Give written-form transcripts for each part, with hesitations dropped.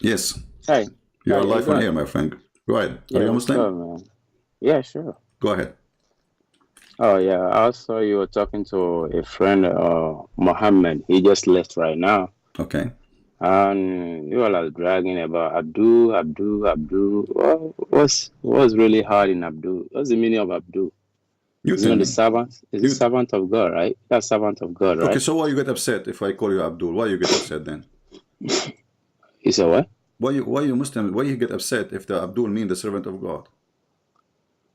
Yes, Hi. you are How you live on doing? here, my friend. Go ahead. Are Yeah, you a what's up, Muslim? man? Yeah, sure. Go ahead. Oh, yeah. I saw you were talking to a friend, Mohammed. He just left right now. Okay. And you all are dragging about Abdul, Abdul, Abdul. What's really hard in Abdul? What's the meaning of Abdul? You Is it tell not the me. servant? Is it You. servant of God, right? That's servant of God, Okay. right? So why you get upset if I call you Abdul? Why you get upset then? You said what? Why you Muslim? Why you get upset if the Abdul mean the servant of God?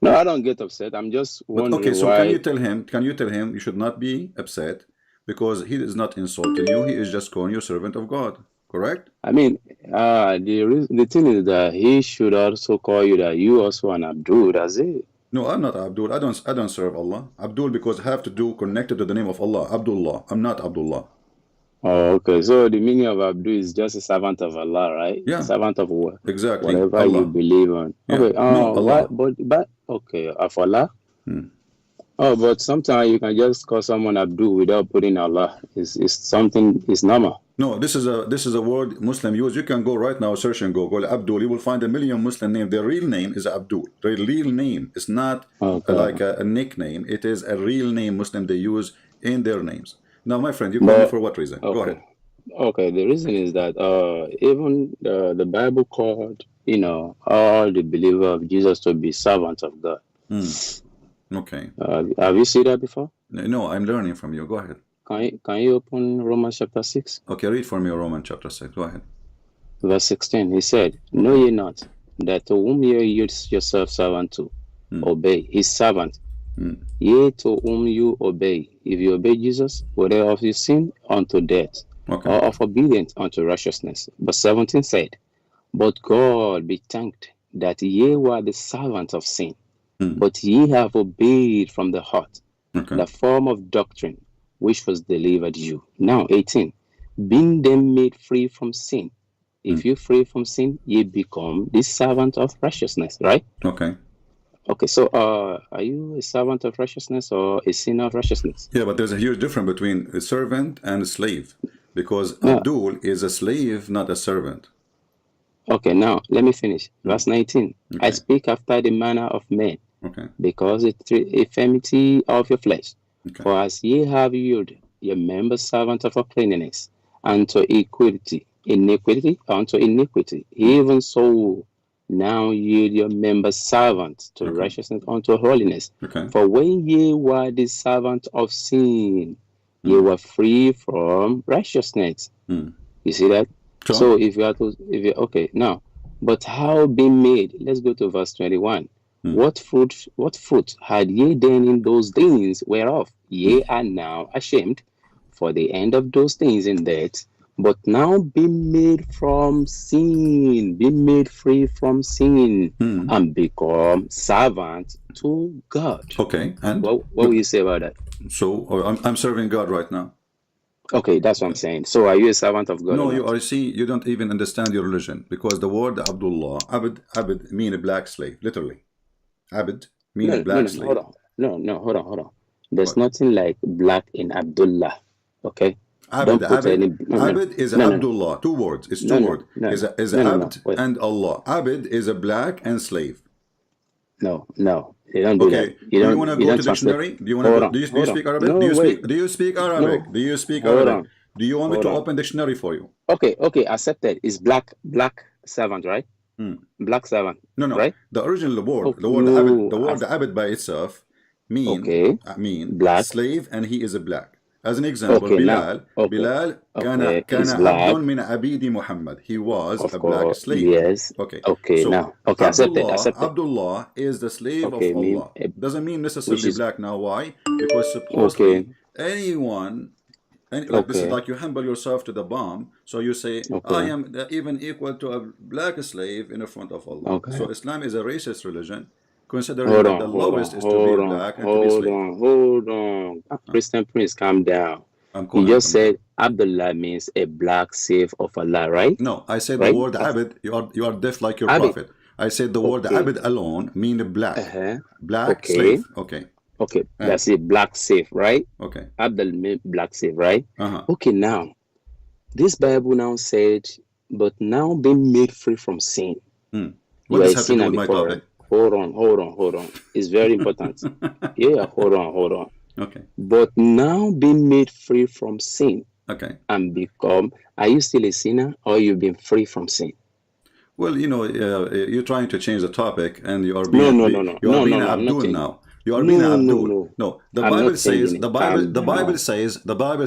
No, I don't get upset. I'm just But okay. wondering So can you why. tell him? Can you tell him you should not be upset because he is not insulting you. He is just calling you servant of God. Correct? I mean, the thing is that he should also call you that you also an Abdul. That's it. No, I'm not Abdul. I don't serve Allah. Abdul because I have to do connected to the name of Allah. Abdullah. I'm not Abdullah. Oh, okay. So the meaning of Abdul is just a servant of Allah, right? Yeah. Servant of Exactly. whatever you Allah. believe on. Yeah. Okay. No, What? Allah. But okay, of Allah. Hmm. Oh, but sometimes you can just call someone Abdul without putting Allah. It's something. It's normal. No, this is a word Muslim use. You can go right now, search and Google Abdul. You will find a million Muslim name. Their real name is Abdul. Their real name is not like Okay. a nickname. It is a real name Muslim they use in their names. Now, my friend, you call me But for what reason? Go okay. ahead. Okay. The reason is that even the Bible called all the believer of Jesus to be servants of God. Hmm. Okay. Have you seen that before? No, I'm learning from you. Go ahead. Can you open Romans chapter 6, Okay, read for me Romans chapter 6. Go ahead. verse 16? He said, know Okay. ye not that to whom ye yield yourself servant to, Hmm. obey his servant, Hmm. ye to whom you obey, if you obey Jesus, whether of your sin unto death, Okay. or of obedience unto righteousness. But 17 said, but God be thanked that ye were the servants of sin, Hmm. but ye have obeyed from the heart Okay. the form of doctrine which was delivered you. Now 18, being then made free from sin. If you free from sin, ye become the servant of righteousness, right? Okay. Okay, so are you a servant of righteousness or a sinner of righteousness? Yeah, but there's a huge difference between a servant and a slave because No. Abdul is a slave, not a servant. Okay, now let me finish. Verse 19. I Okay. speak after the manner of men, Okay. because it's the infirmity of your flesh. Okay. For as ye have yielded your members servant of uncleanness unto iniquity unto iniquity, even so now yield your members servants to Okay. righteousness unto holiness. Okay. For when ye were the servant of sin, ye were free from righteousness. Hmm. You see that? So, So if you okay now, but how being made? Let's go to verse 21. What fruit had ye then in those things whereof ye are now ashamed? For the end of those things in death, but now be made from sin, be made free from sin, and become servant to God. okay, and What will you say about that? so I'm serving God right now. Okay, that's what I'm saying. So are you a servant of God or No, you not? are. See, you don't even understand your religion because the word Abdullah, Abd mean a black slave, literally. Abd mean a No, no, black no, no, hold slave. on. No, hold on. There's What? nothing like black in Abdullah. Okay? Abd, Don't put Abd, any Abd is no, no, no, Abdullah. Two words. It's two no, no, words. no, Is no, no, no. Abd Wait. and Allah. Abd is a black and slave. No, no. You don't do that. Okay. Do you want to You go to don't translate. dictionary? Do you want to Hold go? on, Do you hold on. speak Arabic? Do No, you wait. speak? Do you speak Arabic? No. Do you speak Hold Arabic? on. Do you want me Hold to on. open dictionary for you? Okay, accepted. It's black servant, right? Black servant, No, no. right? The original word, Oh, the word Abd, no. the word Abd by itself Okay. mean Black. slave, and he is a black. As an example, Okay, now. Bilal, Okay. Bilal Okay. كان It's عبد black. من عبيد Muhammad. He was Of a black course. slave. Yes. Okay. Okay, So now. Okay, accepted. Accepted. Abdullah is the slave of Okay, mean Allah. Doesn't mean which necessarily is black. Now, why? Because okay, supposedly anyone, and like this is okay, like you humble yourself to the bomb. So you say, I okay, am even equal to a black slave in the front of Allah. okay. So Islam is a racist religion, considering Hold that on, the hold on, lowest is to be hold a on, black and to be hold slave. on, hold on. Christian Prince, calm down. I'm You calm. just I'm calm. said Abdullah means a black slave of Allah, right? No, I said the Right? word abid. You are deaf like your Abid. prophet. I said the word Okay. abid alone mean black, Uh-huh. black Okay. slave. Okay, Okay. and That's it. Black slave, right? okay, Abdul means black slave, right? uh huh. Okay, now this Bible now said but now being made free from sin. What You are does a have to do sinner with my before. topic? Hold on. It's very important. Yeah, hold on. Okay. But now being made free from sin Okay. and become, are you still a sinner or you've been free from sin? Well, you know, you're trying to change the topic, and you are No, being I'm not Abdul changing. now. You are being Abdul. No. No, the I'm Bible not says changing it. the Bible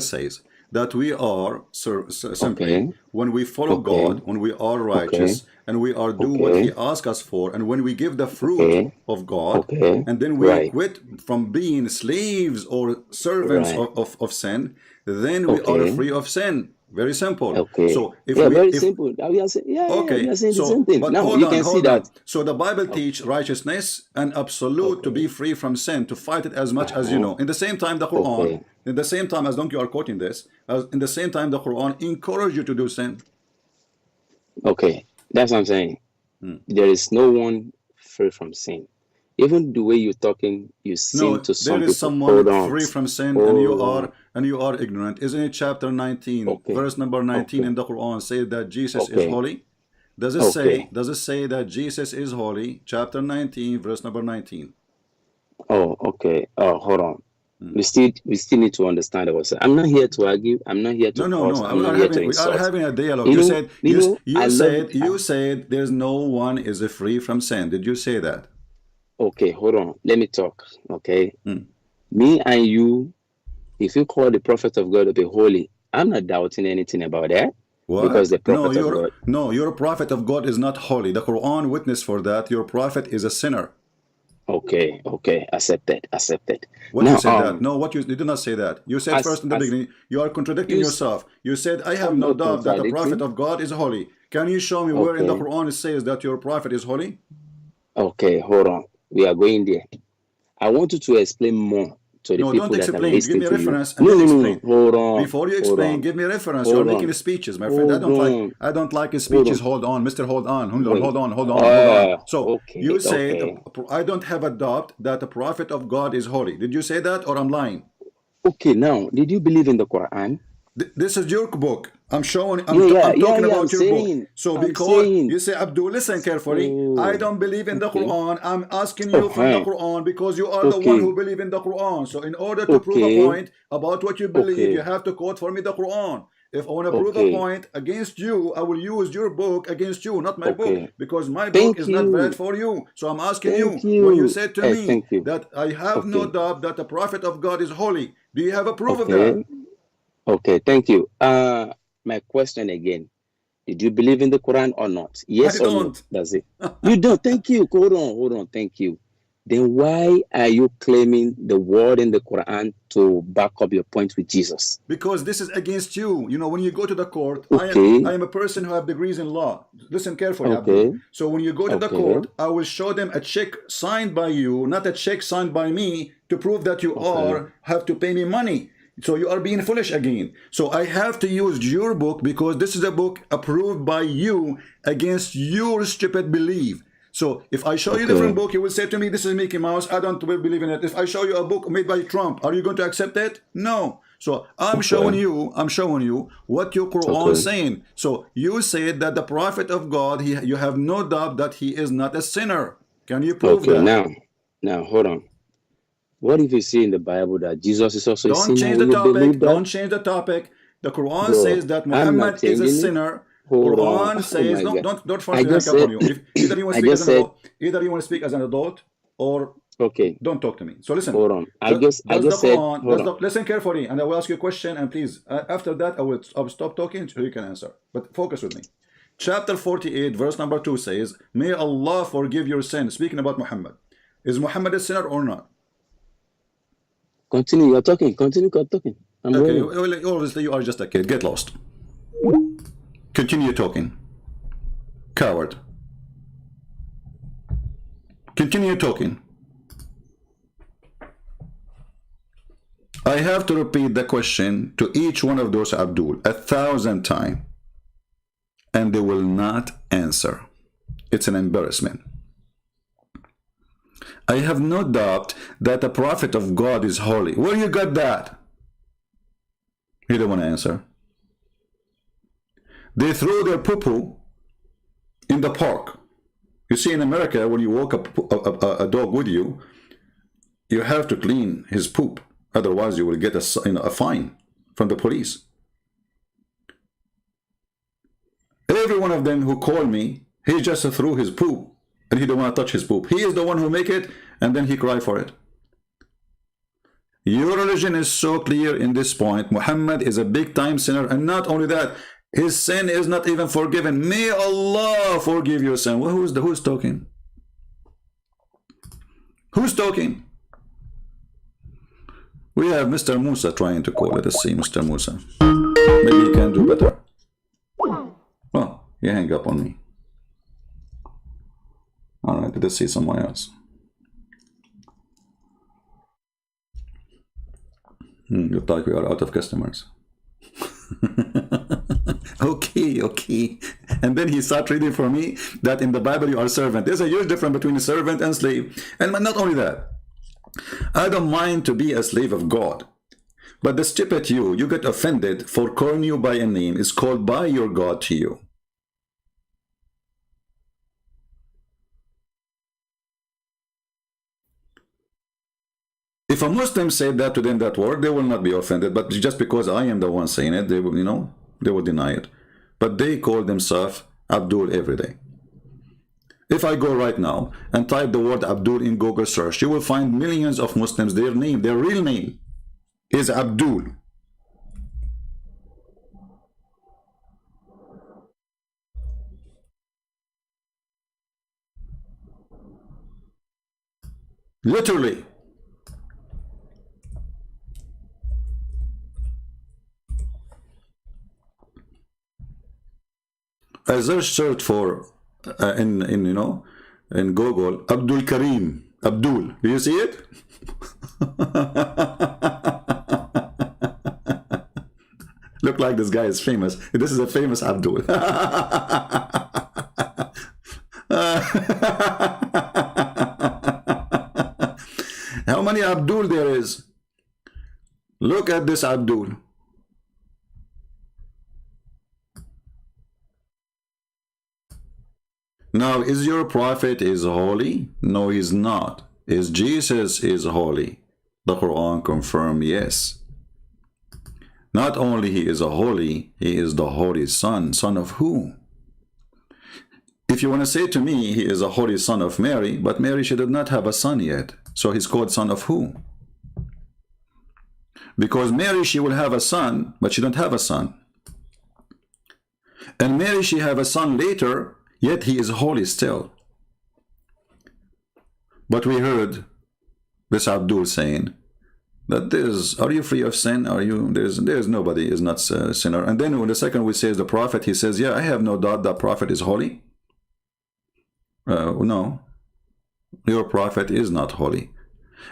says that we are simply Okay. when we follow Okay. God, when we are Okay. righteous, and we are do what He Okay. asks us for, and when we give the fruit Okay. of God, Okay. and then we Right. quit from being slaves or servants Right. of sin, then we are Okay. free of sin. Very simple. Okay. So if Yeah, we very if simple. We are saying, we Okay, are saying the same so, thing. but Now you can see hold on. that. So the Bible Okay. teach righteousness and absolute to be Okay. free from sin, to fight it as much as you Uh-huh. know. In the same time, the Quran, Okay. in the same time, as long you are quoting this, in the same time, the Quran encourage you to do sin. Okay. That's what I'm saying. There is no one free from sin. Even the way you're talking, you seem No, to there some is people. Hold someone on. free from sin, Hold on. and you are ignorant. Isn't it chapter 19, Okay. verse number 19 Okay. in the Quran say that Jesus is Okay. holy? Okay. Does it say that Jesus is holy? Chapter 19, verse number 19. Oh, okay. Oh, hold on. We still need to understand ourselves. I'm not here to argue. I'm not here to curse. I'm not here to We are insult. having a dialogue. You said I love it. you said there's no one is free from sin. Did you say that? Okay, hold on. Let me talk. Okay. Me and you, if you call the prophet of God to be holy, I'm not doubting anything about that. Because What? the prophet of God. No, your prophet of God is not holy. The Quran witness for that. Your prophet is a sinner. Okay, accepted. What you Now, said that? No, what you did not say that. You said first in the beginning, you are contradicting you, yourself. You said, I have I'm no not doubt that the prophet contradicting. of God is holy. Can you show me where in the Okay, Quran it says that your prophet is holy? okay, hold on. We are going there. I want you to explain more to the No, don't people that are explain. Give listening me a to you. reference and No, then no, no, no. explain. Hold Before you explain, on, give me a reference. You're hold making on, speeches, my friend. hold on, I don't like his hold speeches. on. Hold on, Mister. Wait. Hold on. So Okay, you said okay. I don't have a doubt that the prophet of God is holy. Did you say that, or I'm lying? Okay, now, did you believe in the Quran? This is your book. I'm showing. I'm talking Yeah. about your book. So I'm because saying. you say, Abdul, listen carefully. I Oh, don't believe in the okay. Quran. I'm asking you from the Uh-huh. Quran because you are the one who Okay. believe in the Quran. So in order to prove a Okay. point about what you believe, you Okay. have to quote for me the Quran. If I want to prove a Okay. point against you, I will use your book against you, not my book, Okay. because my book Thank is not valid you. for you. So I'm asking Thank you, when you you. said to me Thank you. that I have no Okay. doubt that the prophet of God is holy, do you have a proof of that? Okay. Okay. Thank you. My question again. Did you believe in the Quran or not? I Yes or no? don't. That's it. You don't. Thank you. Hold on. Thank you. Then why are you claiming the word in the Quran to back up your point with Jesus? Because this is against you. You know, when you go to the court, I Okay. am a person who have degrees in law. Listen carefully, Abdul. Okay. So when you go to the Okay. court, I will show them a check signed by you, not a check signed by me, to prove that you Okay. have to pay me money. So you are being foolish again. So I have to use your book because this is a book approved by you against your stupid belief. So if I show you a different Okay. book, you will say to me, this is Mickey Mouse. I don't believe in it. If I show you a book made by Trump, are you going to accept it? No. So I'm showing Okay. you what your Quran is Okay. saying. So you said that the prophet of God, you have no doubt that he is not a sinner. Can you prove Okay. that? Now, hold on. What if you see in the Bible that Jesus is also a Don't sinner? change Will the you believe topic. that? Don't change the topic. The Quran Bro, says that I'm not Muhammad is a changing it. sinner. Hold on. Quran Oh says my God. don't force I me to hang just up said, on you. If either you want to I speak as just an said, adult, either you want to speak as an adult, or okay, don't talk to me. So listen. hold on. I Does the just said, Quran? hold on. Listen carefully, and I will ask you a question. And please, after that, I'll stop talking so you can answer. But focus with me. Chapter 48, verse number 2 says, "May Allah forgive your sin." Speaking about Muhammad, is Muhammad a sinner or not? Continue. You're talking. Continue talking. I'm Okay, waiting. well, obviously you are just a kid. Get lost. Continue talking. Coward. Continue talking. I have to repeat the question to each one of those Abdul 1,000 times, and they will not answer. It's an embarrassment. I have no doubt that the prophet of God is holy. Where you got that? You don't want to answer. They throw their poo-poo in the park. You see, in America, when you walk a dog with you, you have to clean his poop. Otherwise, you will get a fine from the police. Every one of them who call me, he just threw his poop, and he don't want to touch his poop. He is the one who make it, and then he cry for it. Your religion is so clear in this point. Muhammad is a big-time sinner, and not only that, his sin is not even forgiven. May Allah forgive your sin. Well, who's talking? Who's talking? We have Mr. Musa trying to call. Let us see, Mr. Musa. Maybe he can do better. Oh, he hang up on me. All right, let's see someone else. Looks like we are out of customers. Okay. And then he started reading for me that in the Bible you are servant. There's a huge difference between a servant and slave. And not only that, I don't mind to be a slave of God. But the stupid you get offended for calling you by a name is called by your God to you. If a Muslim said that to them that word, they will not be offended. But just because I am the one saying it, they will, they will deny it. But they call themselves Abdul every day. If I go right now and type the word Abdul in Google search, you will find millions of Muslims, their real name is Abdul. Literally. I just searched for in Google Abdul Karim. Abdul. Do you see it? Look like this guy is famous. This is a famous Abdul. How many Abdul there is? Look at this Abdul. Now, is your prophet is holy? No, he's not. Is Jesus is holy? The Quran confirms yes. Not only he is a holy, he is the holy son. Son of who? If you want to say to me, he is a holy son of Mary, but Mary, she did not have a son yet. So he's called son of who? Because Mary, she will have a son, but she don't have a son. And Mary, she have a son later, yet he is holy still. But we heard this Abdul saying that are you free of sin? Are you, there's nobody is not a sinner. And then when the second we say the prophet, he says, yeah, I have no doubt that prophet is holy. No, your prophet is not holy.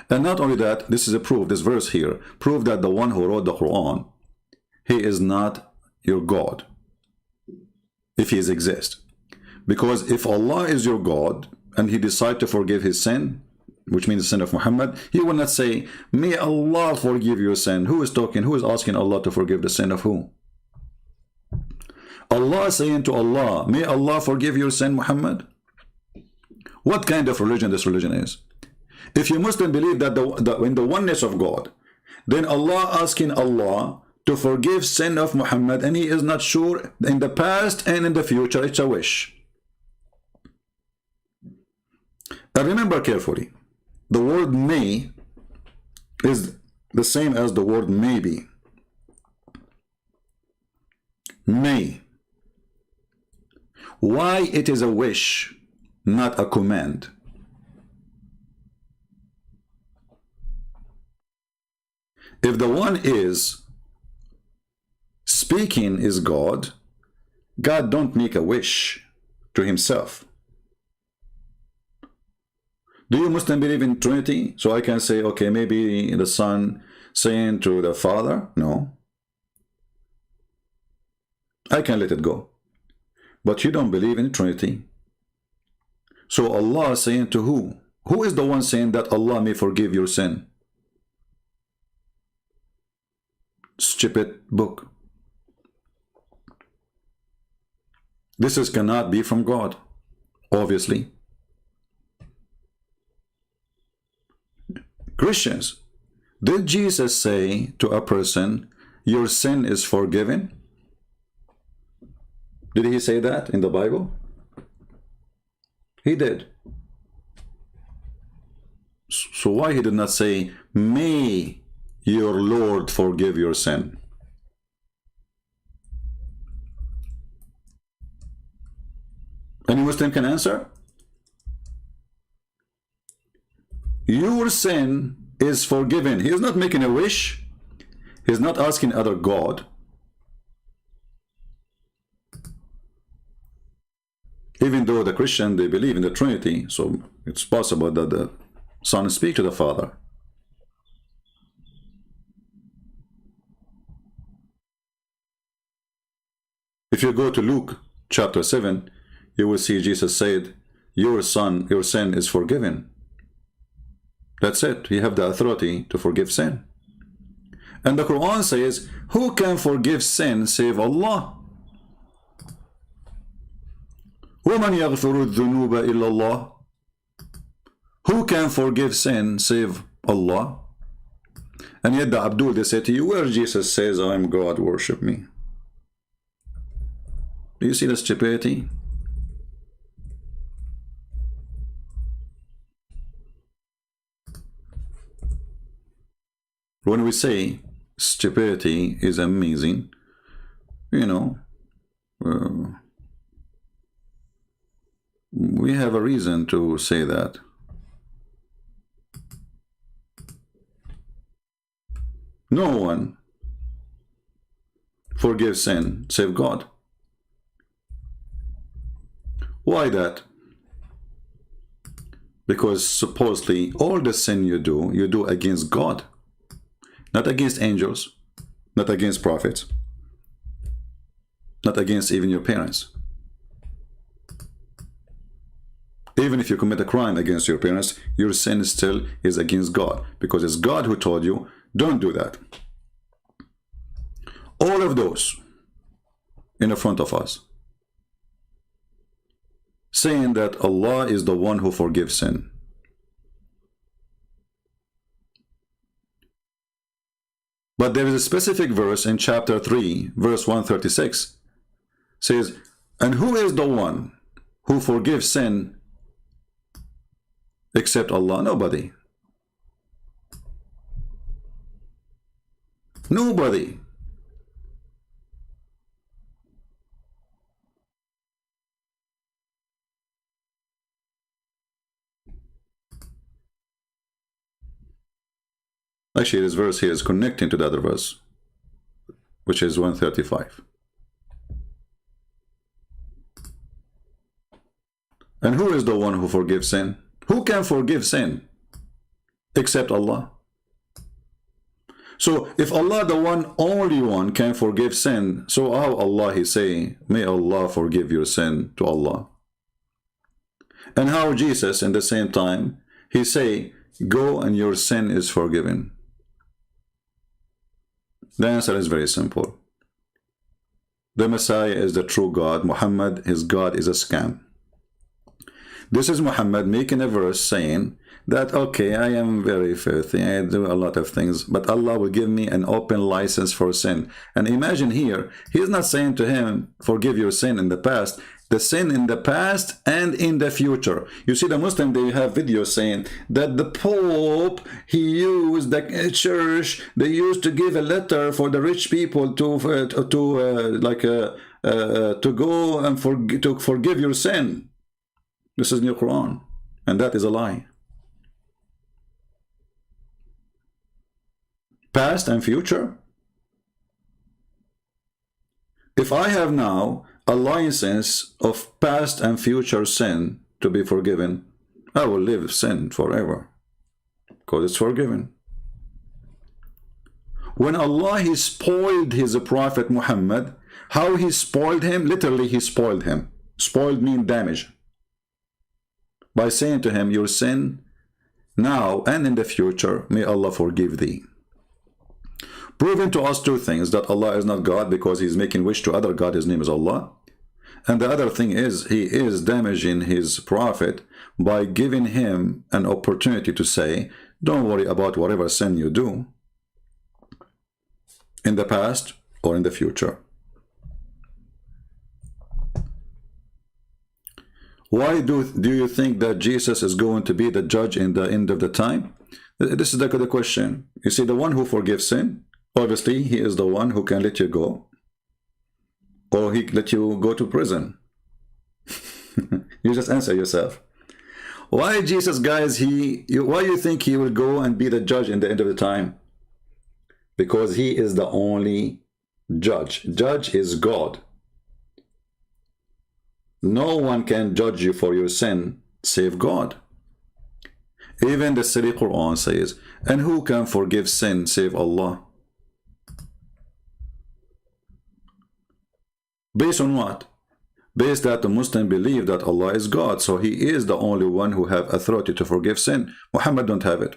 And not only that, this is a proof, this verse here, prove that the one who wrote the Quran, he is not your God, if he exists. Because if Allah is your God, and he decides to forgive his sin, which means the sin of Muhammad, he will not say, may Allah forgive your sin. Who is talking? Who is asking Allah to forgive the sin of who? Allah is saying to Allah, may Allah forgive your sin, Muhammad? What kind of religion this religion is? If you Muslim believe that in the oneness of God, then Allah asking Allah to forgive sin of Muhammad, and he is not sure in the past and in the future. It's a wish. And remember carefully, the word may is the same as the word maybe. May. Why it is a wish, not a command? If the one is speaking is God, God don't make a wish to himself. Do you Muslim believe in Trinity? So I can say, okay, maybe the Son saying to the Father? No. I can let it go. But you don't believe in Trinity. So Allah is saying to who? Who is the one saying that Allah may forgive your sin? Stupid book. cannot be from God, obviously. Christians, did Jesus say to a person, your sin is forgiven? Did he say that in the Bible? He did. So why he did not say, may your Lord forgive your sin? Any Muslim can answer? Your sin is forgiven. He is not making a wish. He is not asking other God. Even though the Christian, they believe in the Trinity, so it's possible that the Son speaks to the Father. If you go to Luke chapter 7, you will see Jesus said, your sin is forgiven. That's it. You have the authority to forgive sin. And the Quran says, who can forgive sin save Allah? وَمَنْ يَغْفِرُ الذُّنُوبَ إِلَّا اللَّهِ. Who can forgive sin save Allah? And yet the Abdul, they say to you, where Jesus says, I am God, worship me. Do you see the stupidity? When we say stupidity is amazing, you know, we have a reason to say that. No one forgives sin save God. Why that? Because supposedly all the sin you do against God. Not against angels, not against prophets, not against even your parents. Even if you commit a crime against your parents, your sin still is against God, because it's God who told you, don't do that. All of those in the front of us, saying that Allah is the one who forgives sin. But there is a specific verse in chapter 3, verse 136, says, and who is the one who forgives sin except Allah? Nobody. Nobody. Actually, this verse here is connecting to the other verse, which is 135. And who is the one who forgives sin? Who can forgive sin except Allah? So if Allah, the one, only one, can forgive sin, so how Allah he say, may Allah forgive your sin to Allah? And how Jesus, in the same time, he say, go and your sin is forgiven? The answer is very simple. The Messiah is the true God. Muhammad, his God, is a scam. This is Muhammad making a verse saying that, okay, I am very filthy, I do a lot of things, but Allah will give me an open license for sin. And imagine here, he's not saying to him, forgive your sin in the past. The sin in the past and in the future. You see, the Muslim, they have videos saying that the Pope, he used the church, they used to give a letter for the rich people to go and forgive your sin. This is in the Quran, and that is a lie. Past and future. If I have now a license of past and future sin to be forgiven, I will live sin forever, because it's forgiven. When Allah, he spoiled his prophet Muhammad, how he spoiled him? Literally, he spoiled him. Spoiled means damage. By saying to him, your sin now and in the future, may Allah forgive thee. Proving to us two things, that Allah is not God because he's making wish to other God, his name is Allah. And the other thing is, he is damaging his prophet by giving him an opportunity to say, don't worry about whatever sin you do in the past or in the future. Why do you think that Jesus is going to be the judge in the end of the time? This is the question. You see, the one who forgives sin, obviously he is the one who can let you go, or he let you go to prison. You just answer yourself. Why Jesus, guys, why you think he will go and be the judge in the end of the time? Because he is the only judge. Judge is God. No one can judge you for your sin save God. Even the silly Quran says, and who can forgive sin save Allah? Based on what? Based that the Muslim believe that Allah is God, so he is the only one who have authority to forgive sin. Muhammad don't have it.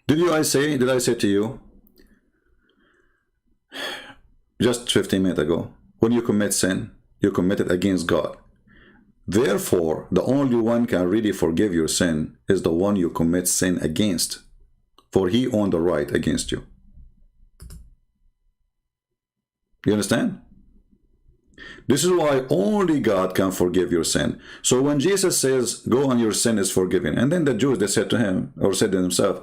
Did I say to you just 15 minutes ago, when you commit sin, you commit it against God. Therefore, the only one can really forgive your sin is the one you commit sin against, for he owned the right against you. You understand? This is why only God can forgive your sin. So when Jesus says, go on, your sin is forgiven, and then the Jews, they said to him, or said to themselves,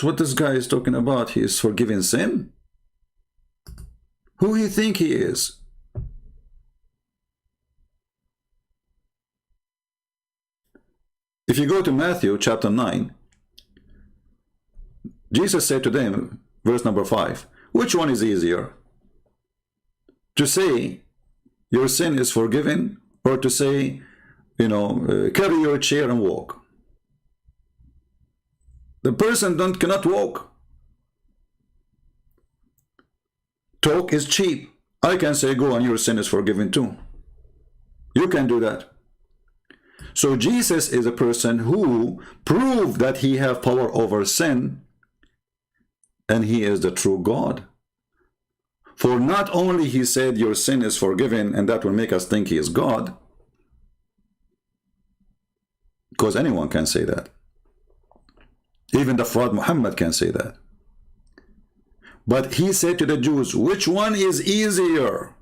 what this guy is talking about? He is forgiving sin? Who he think he is? If you go to Matthew chapter 9, Jesus said to them, verse number 5, which one is easier? To say your sin is forgiven, or to say, carry your chair and walk? The person cannot walk. Talk is cheap. I can say, go on, your sin is forgiven too. You can do that. So Jesus is a person who proved that he have power over sin, and he is the true God. For not only he said your sin is forgiven, and that will make us think he is God, because anyone can say that. Even the fraud Muhammad can say that. But he said to the Jews, which one is easier?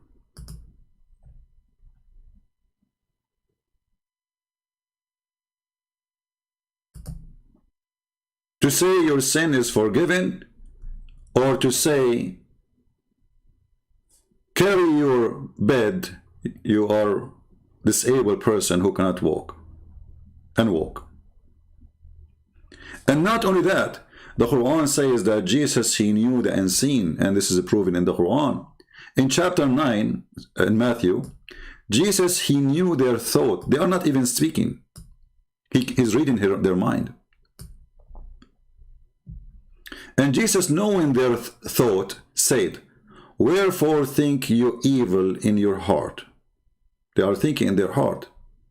To say your sin is forgiven, or to say, carry your bed, you are disabled person who cannot walk, and walk. And not only that, the Quran says that Jesus, he knew the unseen, and this is proven in the Quran. In chapter 9, in Matthew, Jesus, he knew their thought. They are not even speaking. He's reading their mind. And Jesus, knowing their thought, said, wherefore think you evil in your heart? They are thinking in their heart.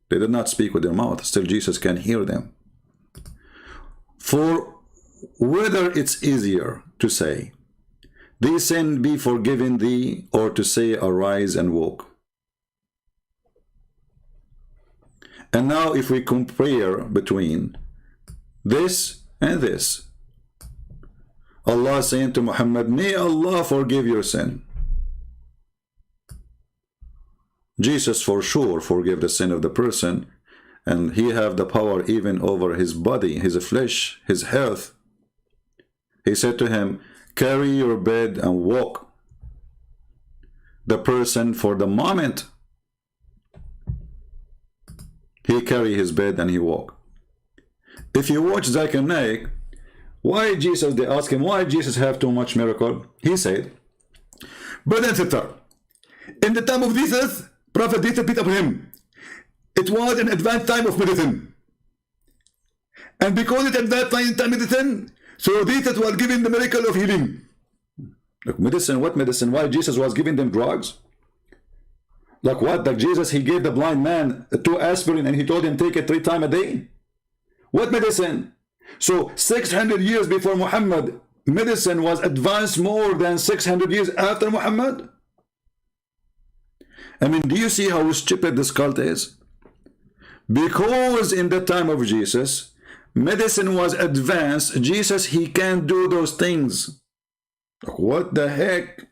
They did not speak with their mouth. Still, Jesus can hear them. For whether it's easier to say, thy sin be forgiven thee, or to say, arise and walk. And now if we compare between this and this, Allah saying to Muhammad, may Allah forgive your sin. Jesus for sure forgive the sin of the person, and he have the power even over his body, his flesh, his health. He said to him, carry your bed and walk. The person for the moment, he carry his bed and he walk. If you watch Zakir Naik, why Jesus, they ask him, why Jesus have too much miracle? He said, brother and sister, in the time of Jesus, Prophet Jesus peace upon him, it was an advanced time of medicine. And because it's advanced time of medicine, so Jesus was given the miracle of healing. Look, medicine, what medicine? Why Jesus was giving them drugs? Like what? Like Jesus, he gave the blind man 2 aspirin and he told him take it 3 times a day? What medicine? So 600 years before Muhammad, medicine was advanced more than 600 years after Muhammad? I mean, do you see how stupid this cult is? Because in the time of Jesus, medicine was advanced. Jesus, he can't do those things. What the heck?